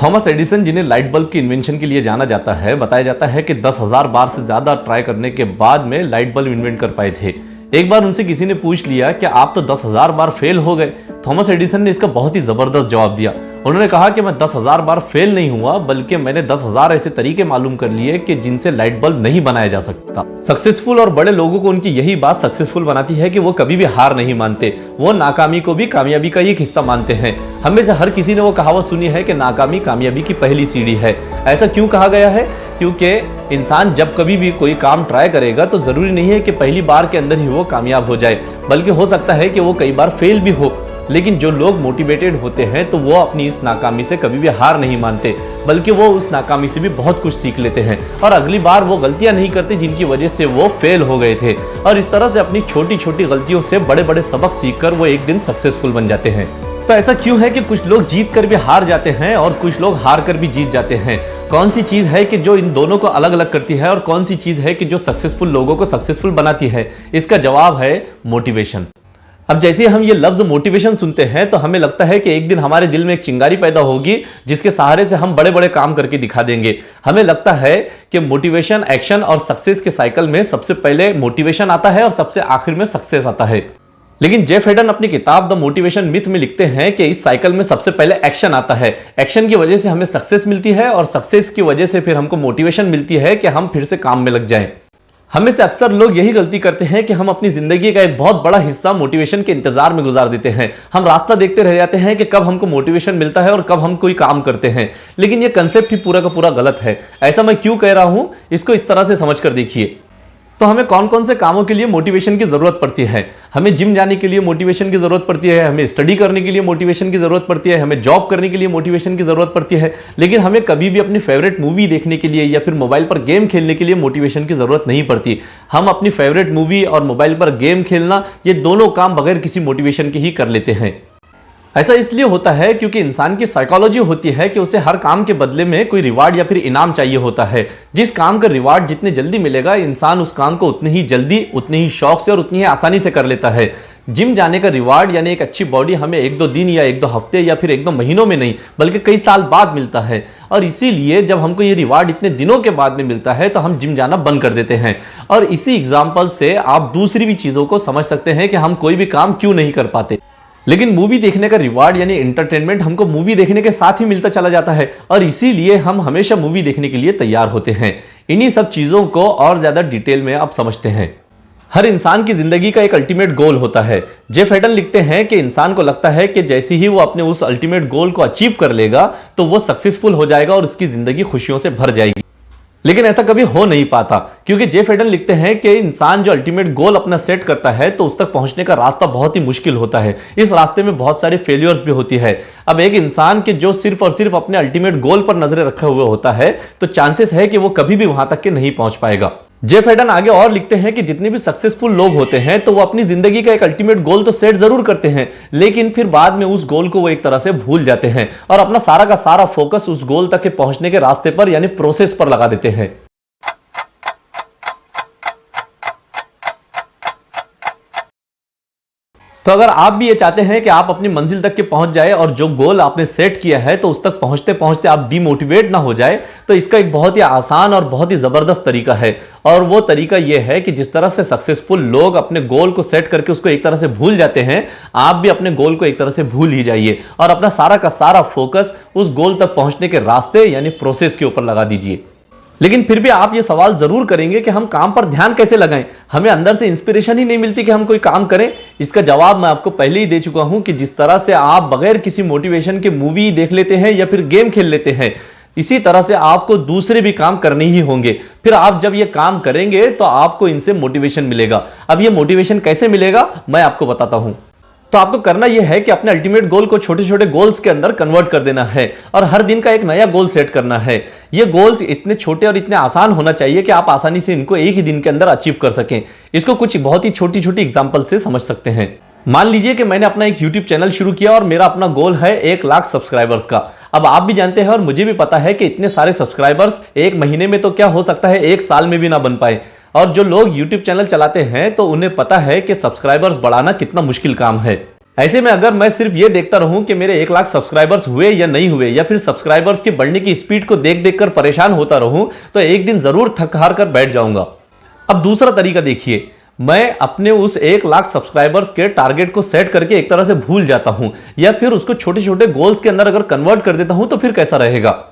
Thomas Edison, जिन्हें light bulb की invention के लिए जाना जाता है, बताया जाता है कि 10,000 बार से ज्यादा ट्राई करने के बाद में लाइट बल्ब इन्वेंट कर पाए थे। एक बार उनसे किसी ने पूछ लिया कि आप तो 10,000 बार फेल हो गए। थॉमस एडिसन ने इसका बहुत ही जबरदस्त जवाब दिया। उन्होंने कहा कि मैं 10,000 बार फेल नहीं हुआ, बल्कि मैंने 10,000 ऐसे तरीके मालूम कर लिए कि जिनसे लाइट बल्ब नहीं बनाया जा सकता। सक्सेसफुल और बड़े लोगों को उनकी यही बात सक्सेसफुल बनाती है कि वो कभी भी हार नहीं मानते। वो नाकामी को भी कामयाबी का एक हिस्सा मानते हैं। हमें से हर किसी ने वो कहावत सुनी है कि नाकामी कामयाबी की पहली सीढ़ी है। ऐसा क्यों कहा गया है? क्योंकि इंसान जब कभी भी कोई काम ट्राई करेगा तो जरूरी नहीं है कि पहली बार के अंदर ही वो कामयाब हो जाए, बल्कि हो सकता है कि वो कई बार फेल भी हो। लेकिन जो लोग मोटिवेटेड होते हैं तो वो अपनी इस नाकामी से कभी भी हार नहीं मानते, बल्कि वो उस नाकामी से भी बहुत कुछ सीख लेते हैं और अगली बार वो गलतियां नहीं करते जिनकी वजह से वो फेल हो गए थे। और इस तरह से अपनी छोटी छोटी गलतियों से बड़े बड़े सबक सीखकर वो एक दिन सक्सेसफुल बन जाते हैं। तो ऐसा क्यों है कि कुछ लोग जीत कर भी हार जाते हैं और कुछ लोग हार कर भी जीत जाते हैं? कौन सी चीज है कि जो इन दोनों को अलग अलग करती है और कौन सी चीज है कि जो सक्सेसफुल लोगों को सक्सेसफुल बनाती है? इसका जवाब है मोटिवेशन। अब जैसे हम ये लफ्ज मोटिवेशन सुनते हैं तो हमें लगता है कि एक दिन हमारे दिल में एक चिंगारी पैदा होगी जिसके सहारे से हम बड़े बड़े काम करके दिखा देंगे। हमें लगता है कि मोटिवेशन, एक्शन और सक्सेस के साइकिल में सबसे पहले मोटिवेशन आता है और सबसे आखिर में सक्सेस आता है। लेकिन जेफ हेडन अपनी किताब द मोटिवेशन मिथ में लिखते हैं कि इस साइकिल में सबसे पहले एक्शन आता है। एक्शन की वजह से हमें सक्सेस मिलती है और सक्सेस की वजह से फिर हमको मोटिवेशन मिलती है कि हम फिर से काम में लग जाएं। हमें से अक्सर लोग यही गलती करते हैं कि हम अपनी जिंदगी का एक बहुत बड़ा हिस्सा मोटिवेशन के इंतजार में गुजार देते हैं। हम रास्ता देखते रह जाते हैं कि कब हमको मोटिवेशन मिलता है और कब हम कोई काम करते हैं। लेकिन यह कंसेप्ट ही पूरा का पूरा गलत है। ऐसा मैं क्यों कह रहा हूं, इसको इस तरह से समझ कर देखिए। तो हमें कौन कौन से कामों के लिए मोटिवेशन की जरूरत पड़ती है? हमें जिम जाने के लिए मोटिवेशन की जरूरत पड़ती है, हमें स्टडी करने के लिए मोटिवेशन की जरूरत पड़ती है, हमें जॉब करने के लिए मोटिवेशन की जरूरत पड़ती है। लेकिन हमें कभी भी अपनी फेवरेट मूवी देखने के लिए या फिर मोबाइल पर गेम खेलने के लिए मोटिवेशन की जरूरत नहीं पड़ती। हम अपनी फेवरेट मूवी और मोबाइल पर गेम खेलना, ये दोनों काम बगैर किसी मोटिवेशन के ही कर लेते हैं। ऐसा इसलिए होता है क्योंकि इंसान की साइकोलॉजी होती है कि उसे हर काम के बदले में कोई रिवार्ड या फिर इनाम चाहिए होता है। जिस काम का रिवार्ड जितने जल्दी मिलेगा, इंसान उस काम को उतनी ही जल्दी, उतनी ही शौक से और उतनी ही आसानी से कर लेता है। जिम जाने का रिवार्ड यानी एक अच्छी बॉडी हमें 1-2 दिन या 1-2 हफ्ते या फिर 1-2 महीनों में नहीं, बल्कि कई साल बाद मिलता है। और इसीलिए जब हमको ये रिवार्ड इतने दिनों के बाद में मिलता है तो हम जिम जाना बंद कर देते हैं। और इसी एग्जाम्पल से आप दूसरी भी चीजों को समझ सकते हैं कि हम कोई भी काम क्यों नहीं कर पाते। लेकिन मूवी देखने का रिवार्ड यानी एंटरटेनमेंट हमको मूवी देखने के साथ ही मिलता चला जाता है और इसीलिए हम हमेशा मूवी देखने के लिए तैयार होते हैं। इन्हीं सब चीजों को और ज्यादा डिटेल में आप समझते हैं। हर इंसान की जिंदगी का एक अल्टीमेट गोल होता है। जेफ हेडन लिखते हैं कि इंसान को लगता है कि जैसे ही वो अपने उस अल्टीमेट गोल को अचीव कर लेगा तो वो सक्सेसफुल हो जाएगा और उसकी जिंदगी खुशियों से भर जाएगी। लेकिन ऐसा कभी हो नहीं पाता, क्योंकि जेफ हेडन लिखते हैं कि इंसान जो अल्टीमेट गोल अपना सेट करता है तो उस तक पहुंचने का रास्ता बहुत ही मुश्किल होता है। इस रास्ते में बहुत सारे फेलियर्स भी होती है। अब एक इंसान के जो सिर्फ और सिर्फ अपने अल्टीमेट गोल पर नजरें रखे हुए होता है तो चांसेस है कि वो कभी भी वहां तक के नहीं पहुंच पाएगा। जेफ हेडन आगे और लिखते हैं कि जितने भी सक्सेसफुल लोग होते हैं तो वो अपनी जिंदगी का एक अल्टीमेट गोल तो सेट जरूर करते हैं, लेकिन फिर बाद में उस गोल को वो एक तरह से भूल जाते हैं और अपना सारा का सारा फोकस उस गोल तक के पहुंचने के रास्ते पर यानी प्रोसेस पर लगा देते हैं। तो अगर आप भी ये चाहते हैं कि आप अपनी मंजिल तक के पहुंच जाए और जो गोल आपने सेट किया है तो उस तक पहुंचते पहुंचते आप डिमोटिवेट ना हो जाए, तो इसका एक बहुत ही आसान और बहुत ही जबरदस्त तरीका है। और वो तरीका ये है कि जिस तरह से सक्सेसफुल लोग अपने गोल को सेट करके उसको एक तरह से भूल जाते हैं, आप भी अपने गोल को एक तरह से भूल ही जाइए और अपना सारा का सारा फोकस उस गोल तक पहुंचने के रास्ते यानी प्रोसेस के ऊपर लगा दीजिए। लेकिन फिर भी आप ये सवाल जरूर करेंगे कि हम काम पर ध्यान कैसे लगाएं? हमें अंदर से इंस्पिरेशन ही नहीं मिलती कि हम कोई काम करें। इसका जवाब मैं आपको पहले ही दे चुका हूं कि जिस तरह से आप बगैर किसी मोटिवेशन के मूवी देख लेते हैं या फिर गेम खेल लेते हैं, इसी तरह से आपको दूसरे भी काम करने ही होंगे। फिर आप जब ये काम करेंगे तो आपको इनसे मोटिवेशन मिलेगा। अब ये मोटिवेशन कैसे मिलेगा मैं आपको बताता हूं। तो आपको करना यह है कि अपने अल्टीमेट गोल को छोटे छोटे गोल्स के अंदर कन्वर्ट कर देना है और हर दिन का एक नया गोल सेट करना है। ये गोल्स इतने छोटे और इतने आसान होना चाहिए कि आप आसानी से इनको एक ही दिन के अंदर अचीव कर सकें। इसको कुछ बहुत ही छोटी छोटी एग्जांपल से समझ सकते हैं। मान लीजिए कि मैंने अपना एक YouTube चैनल शुरू किया और मेरा अपना गोल है 1 लाख सब्सक्राइबर्स का। अब आप भी जानते हैं और मुझे भी पता है कि इतने सारे सब्सक्राइबर्स एक महीने में तो क्या हो सकता है 1 साल में भी ना बन पाए। और जो लोग YouTube चैनल चलाते हैं तो उन्हें पता है कि सब्सक्राइबर्स बढ़ाना कितना मुश्किल काम है। ऐसे में अगर मैं सिर्फ ये देखता रहूं कि मेरे 1 लाख सब्सक्राइबर्स हुए या नहीं हुए, या फिर सब्सक्राइबर्स के बढ़ने की स्पीड को देख देख कर परेशान होता रहूं, तो एक दिन जरूर थक हार कर बैठ जाऊंगा। अब दूसरा तरीका देखिए, मैं अपने उस 1 लाख सब्सक्राइबर्स के टारगेट को सेट करके एक तरह से भूल जाता हूं, या फिर उसको छोटे छोटे गोल्स के अंदर अगर कन्वर्ट कर देता हूं, तो फिर कैसा रहेगा।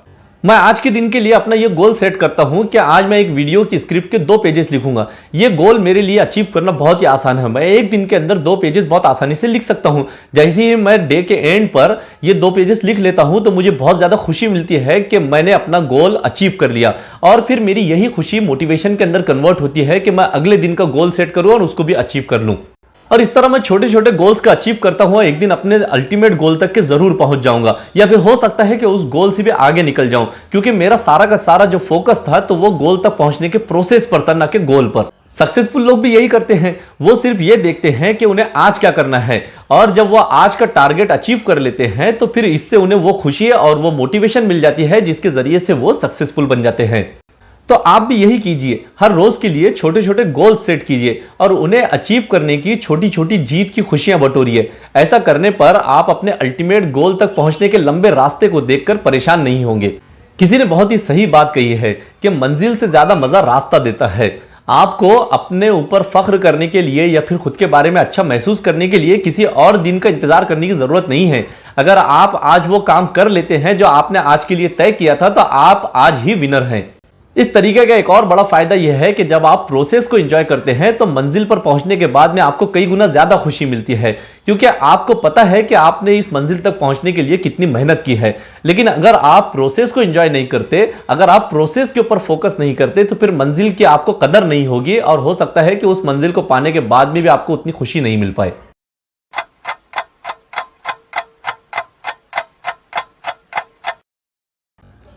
मैं आज के दिन के लिए अपना ये गोल सेट करता हूं कि आज मैं एक वीडियो की स्क्रिप्ट के 2 पेजेस लिखूंगा। ये गोल मेरे लिए अचीव करना बहुत ही आसान है। मैं एक दिन के अंदर 2 पेजेस बहुत आसानी से लिख सकता हूं। जैसे ही मैं डे के एंड पर ये 2 पेजेस लिख लेता हूं, तो मुझे बहुत ज्यादा खुशी मिलती है कि मैंने अपना गोल अचीव कर लिया, और फिर मेरी यही खुशी मोटिवेशन के अंदर कन्वर्ट होती है कि मैं अगले दिन का गोल सेट करूं और उसको भी अचीव कर लूं। और इस तरह मैं छोटे छोटे गोल्स का अचीव करता हुआ एक दिन अपने अल्टीमेट गोल तक के जरूर पहुंच जाऊंगा, या फिर हो सकता है कि उस गोल से भी आगे निकल जाऊं, क्योंकि मेरा सारा का सारा जो फोकस था तो वो गोल तक पहुंचने के प्रोसेस पर था, ना कि गोल पर। सक्सेसफुल लोग भी यही करते हैं। वो सिर्फ ये देखते हैं कि उन्हें आज क्या करना है, और जब वो आज का टारगेट अचीव कर लेते हैं तो फिर इससे उन्हें वो खुशी और वो मोटिवेशन मिल जाती है, जिसके जरिए से वो सक्सेसफुल बन जाते हैं। तो आप भी यही कीजिए, हर रोज के लिए छोटे छोटे गोल सेट कीजिए और उन्हें अचीव करने की छोटी छोटी जीत की खुशियां बटोरिए। ऐसा करने पर आप अपने अल्टीमेट गोल तक पहुंचने के लंबे रास्ते को देखकर परेशान नहीं होंगे। किसी ने बहुत ही सही बात कही है कि मंजिल से ज्यादा मजा रास्ता देता है। आपको अपने ऊपर फख्र करने के लिए या फिर खुद के बारे में अच्छा महसूस करने के लिए किसी और दिन का इंतजार करने की जरूरत नहीं है। अगर आप आज वो काम कर लेते हैं जो आपने आज के लिए तय किया था, तो आप आज ही विनर हैं। इस तरीके का एक और बड़ा फायदा यह है कि जब आप प्रोसेस को एंजॉय करते हैं, तो मंजिल पर पहुंचने के बाद में आपको कई गुना ज्यादा खुशी मिलती है, क्योंकि आपको पता है कि आपने इस मंजिल तक पहुंचने के लिए कितनी मेहनत की है। लेकिन अगर आप प्रोसेस को एंजॉय नहीं करते, अगर आप प्रोसेस के ऊपर फोकस नहीं करते, तो फिर मंजिल की आपको कदर नहीं होगी, और हो सकता है कि उस मंजिल को पाने के बाद में भी आपको उतनी खुशी नहीं मिल पाए।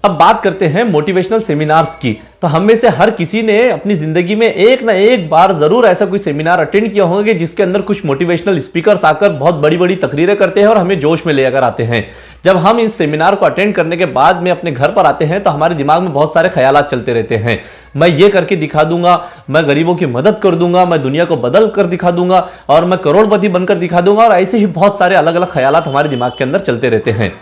अब बात करते हैं मोटिवेशनल सेमिनार्स की। तो हम में से हर किसी ने अपनी जिंदगी में एक ना एक बार जरूर ऐसा कोई सेमिनार अटेंड किया होगा जिसके अंदर कुछ मोटिवेशनल स्पीकर्स आकर बहुत बड़ी बड़ी तकरीरें करते हैं और हमें जोश में लेकर आते हैं। जब हम इस सेमिनार को अटेंड करने के बाद में अपने घर पर आते हैं, तो हमारे दिमाग में बहुत सारे ख्यालात चलते रहते हैं। मैं ये करके दिखा दूंगा, मैं गरीबों की मदद कर दूंगा, मैं दुनिया को बदल कर दिखा दूंगा, और मैं करोड़पति बनकर दिखा दूंगा, और ऐसे ही बहुत सारे अलग अलग ख्यालात हमारे दिमाग के अंदर चलते रहते हैं।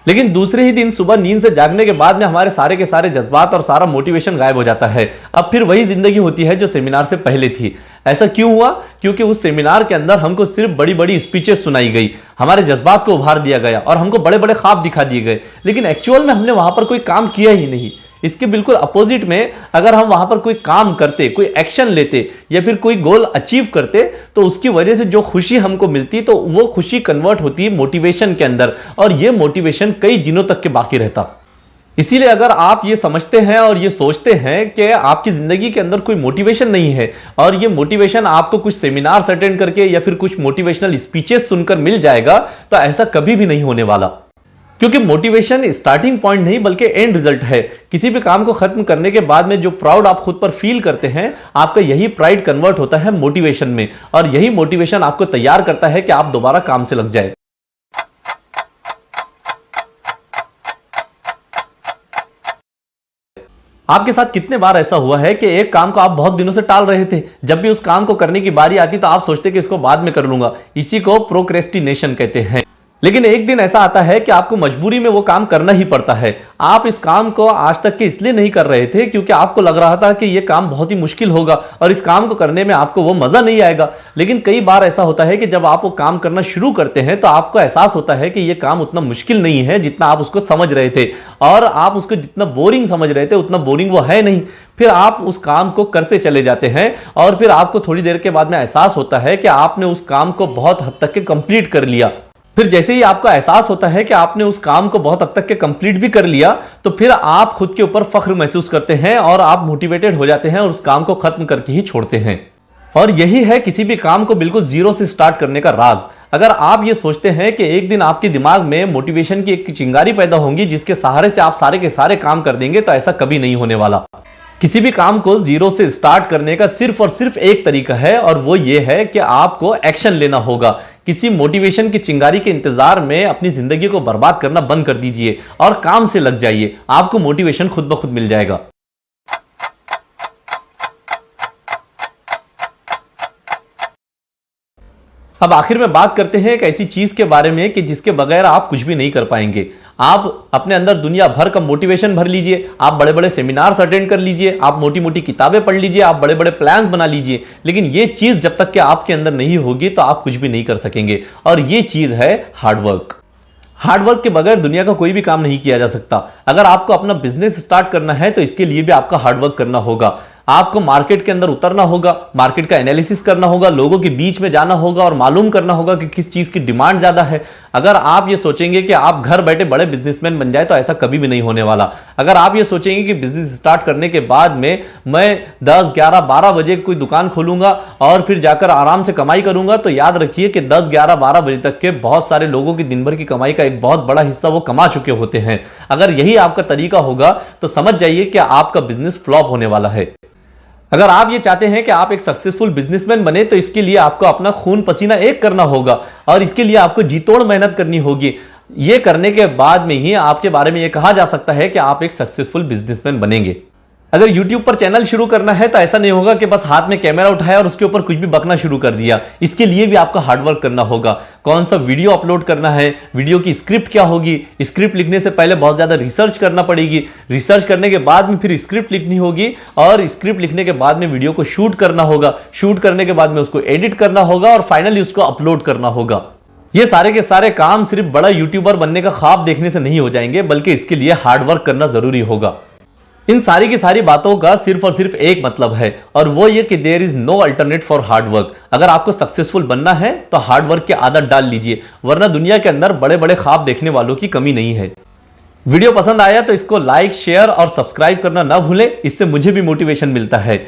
लेकिन दूसरे ही दिन सुबह नींद से जागने के बाद में हमारे सारे के सारे जज्बात और सारा मोटिवेशन गायब हो जाता है। अब फिर वही जिंदगी होती है जो सेमिनार से पहले थी। ऐसा क्यों हुआ? क्योंकि उस सेमिनार के अंदर हमको सिर्फ बड़ी बड़ी स्पीचेस सुनाई गई, हमारे जज्बात को उभार दिया गया और हमको बड़े बड़े ख्वाब दिखा दिए गए, लेकिन एक्चुअल में हमने वहां पर कोई काम किया ही नहीं। इसके बिल्कुल अपोजिट में, अगर हम वहां पर कोई काम करते, कोई एक्शन लेते, या फिर कोई गोल अचीव करते, तो उसकी वजह से जो खुशी हमको मिलती, तो वो खुशी कन्वर्ट होती है मोटिवेशन के अंदर, और ये मोटिवेशन कई दिनों तक के बाकी रहता। इसीलिए अगर आप ये समझते हैं और ये सोचते हैं कि आपकी जिंदगी के अंदर कोई मोटिवेशन नहीं है, और ये मोटिवेशन आपको कुछ सेमिनार्स अटेंड करके या फिर कुछ मोटिवेशनल स्पीचेस सुनकर मिल जाएगा, तो ऐसा कभी भी नहीं होने वाला। क्योंकि मोटिवेशन स्टार्टिंग पॉइंट नहीं बल्कि एंड रिजल्ट है। किसी भी काम को खत्म करने के बाद में जो प्राउड आप खुद पर फील करते हैं, आपका यही प्राइड कन्वर्ट होता है मोटिवेशन में, और यही मोटिवेशन आपको तैयार करता है कि आप दोबारा काम से लग जाए। आपके साथ कितने बार ऐसा हुआ है कि एक काम को आप बहुत दिनों से टाल रहे थे, जब भी उस काम को करने की बारी आती तो आप सोचते कि इसको बाद में कर लूंगा। इसी को प्रोक्रेस्टिनेशन कहते हैं। लेकिन एक दिन ऐसा आता है कि आपको मजबूरी में वो काम करना ही पड़ता है। आप इस काम को आज तक के इसलिए नहीं कर रहे थे क्योंकि आपको लग रहा था कि ये काम बहुत ही मुश्किल होगा और इस काम को करने में आपको वो मजा नहीं आएगा। लेकिन कई बार ऐसा होता है कि जब आप वो काम करना शुरू करते हैं, तो आपको एहसास होता है कि ये काम उतना मुश्किल नहीं है जितना आप उसको समझ रहे थे, और आप उसको जितना बोरिंग समझ रहे थे उतना बोरिंग वो है नहीं। फिर आप उस काम को करते चले जाते हैं, और फिर आपको थोड़ी देर के बाद में एहसास होता है कि आपने उस काम को बहुत हद तक के कंप्लीट कर लिया। फिर जैसे ही आपको एहसास होता है कि आपने उस काम को बहुत हद तक के कंप्लीट भी कर लिया, तो फिर आप खुद के ऊपर फख्र महसूस करते हैं और आप मोटिवेटेड हो जाते हैं और उस काम को खत्म करके ही छोड़ते हैं। और यही है किसी भी काम को बिल्कुल जीरो से स्टार्ट करने का राज। अगर आप ये सोचते हैं कि एक दिन आपके दिमाग में मोटिवेशन की एक चिंगारी पैदा होगी जिसके सहारे से आप सारे के सारे काम कर देंगे, तो ऐसा कभी नहीं होने वाला। किसी भी काम को जीरो से स्टार्ट करने का सिर्फ और सिर्फ एक तरीका है, और वो ये है कि आपको एक्शन लेना होगा। किसी मोटिवेशन की चिंगारी के इंतजार में अपनी जिंदगी को बर्बाद करना बंद कर दीजिए और काम से लग जाइए। आपको मोटिवेशन खुद ब खुद मिल जाएगा। अब आखिर में बात करते हैं एक ऐसी चीज के बारे में कि जिसके बगैर आप कुछ भी नहीं कर पाएंगे। आप अपने अंदर दुनिया भर का मोटिवेशन भर लीजिए, आप बड़े बड़े सेमिनार्स अटेंड कर लीजिए, आप मोटी मोटी किताबें पढ़ लीजिए, आप बड़े बड़े प्लान्स बना लीजिए, लेकिन ये चीज जब तक कि आपके अंदर नहीं होगी तो आप कुछ भी नहीं कर सकेंगे। और ये चीज है हार्डवर्क। हार्डवर्क के बगैर दुनिया का कोई भी काम नहीं किया जा सकता। अगर आपको अपना बिजनेस स्टार्ट करना है तो इसके लिए भी आपका हार्डवर्क करना होगा। आपको मार्केट के अंदर उतरना होगा, मार्केट का एनालिसिस करना होगा, लोगों के बीच में जाना होगा और मालूम करना होगा कि किस चीज की डिमांड ज्यादा है। अगर आप ये सोचेंगे कि आप घर बैठे बड़े बिजनेसमैन बन जाए तो ऐसा कभी भी नहीं होने वाला। अगर आप ये सोचेंगे कि बिजनेस स्टार्ट करने के बाद में मैं 10, 11, 12 बजे कोई दुकान खोलूंगा और फिर जाकर आराम से कमाई करूंगा, तो याद रखिए कि 10, 11, 12 बजे तक के बहुत सारे लोगों की दिन भर की कमाई का एक बहुत बड़ा हिस्सा वो कमा चुके होते हैं। अगर यही आपका तरीका होगा तो समझ जाइए कि आपका बिजनेस फ्लॉप होने वाला है। अगर आप ये चाहते हैं कि आप एक सक्सेसफुल बिजनेसमैन बने तो इसके लिए आपको अपना खून पसीना एक करना होगा और इसके लिए आपको जी तोड़ मेहनत करनी होगी। ये करने के बाद में ही आपके बारे में ये कहा जा सकता है कि आप एक सक्सेसफुल बिजनेसमैन बनेंगे। अगर YouTube पर चैनल शुरू करना है तो ऐसा नहीं होगा कि बस हाथ में कैमरा उठाया और उसके ऊपर कुछ भी बकना शुरू कर दिया। इसके लिए भी आपको हार्डवर्क करना होगा। कौन सा वीडियो अपलोड करना है, वीडियो की स्क्रिप्ट क्या होगी, स्क्रिप्ट लिखने से पहले बहुत ज्यादा रिसर्च करना पड़ेगी, रिसर्च करने के बाद में फिर स्क्रिप्ट लिखनी होगी और स्क्रिप्ट लिखने के बाद में वीडियो को शूट करना होगा, शूट करने के बाद में उसको एडिट करना होगा और फाइनली उसको अपलोड करना होगा। ये सारे के सारे काम सिर्फ बड़ा यूट्यूबर बनने का ख्वाब देखने से नहीं हो जाएंगे, बल्कि इसके लिए हार्डवर्क करना जरूरी होगा। इन सारी की सारी बातों का सिर्फ और सिर्फ एक मतलब है और वो ये कि there is no alternate for hard work. अगर आपको सक्सेसफुल बनना है तो हार्डवर्क की आदत डाल लीजिए, वरना दुनिया के अंदर बड़े बड़े ख्वाब देखने वालों की कमी नहीं है। वीडियो पसंद आया तो इसको लाइक, शेयर और सब्सक्राइब करना ना भूलें, इससे मुझे भी मोटिवेशन मिलता है।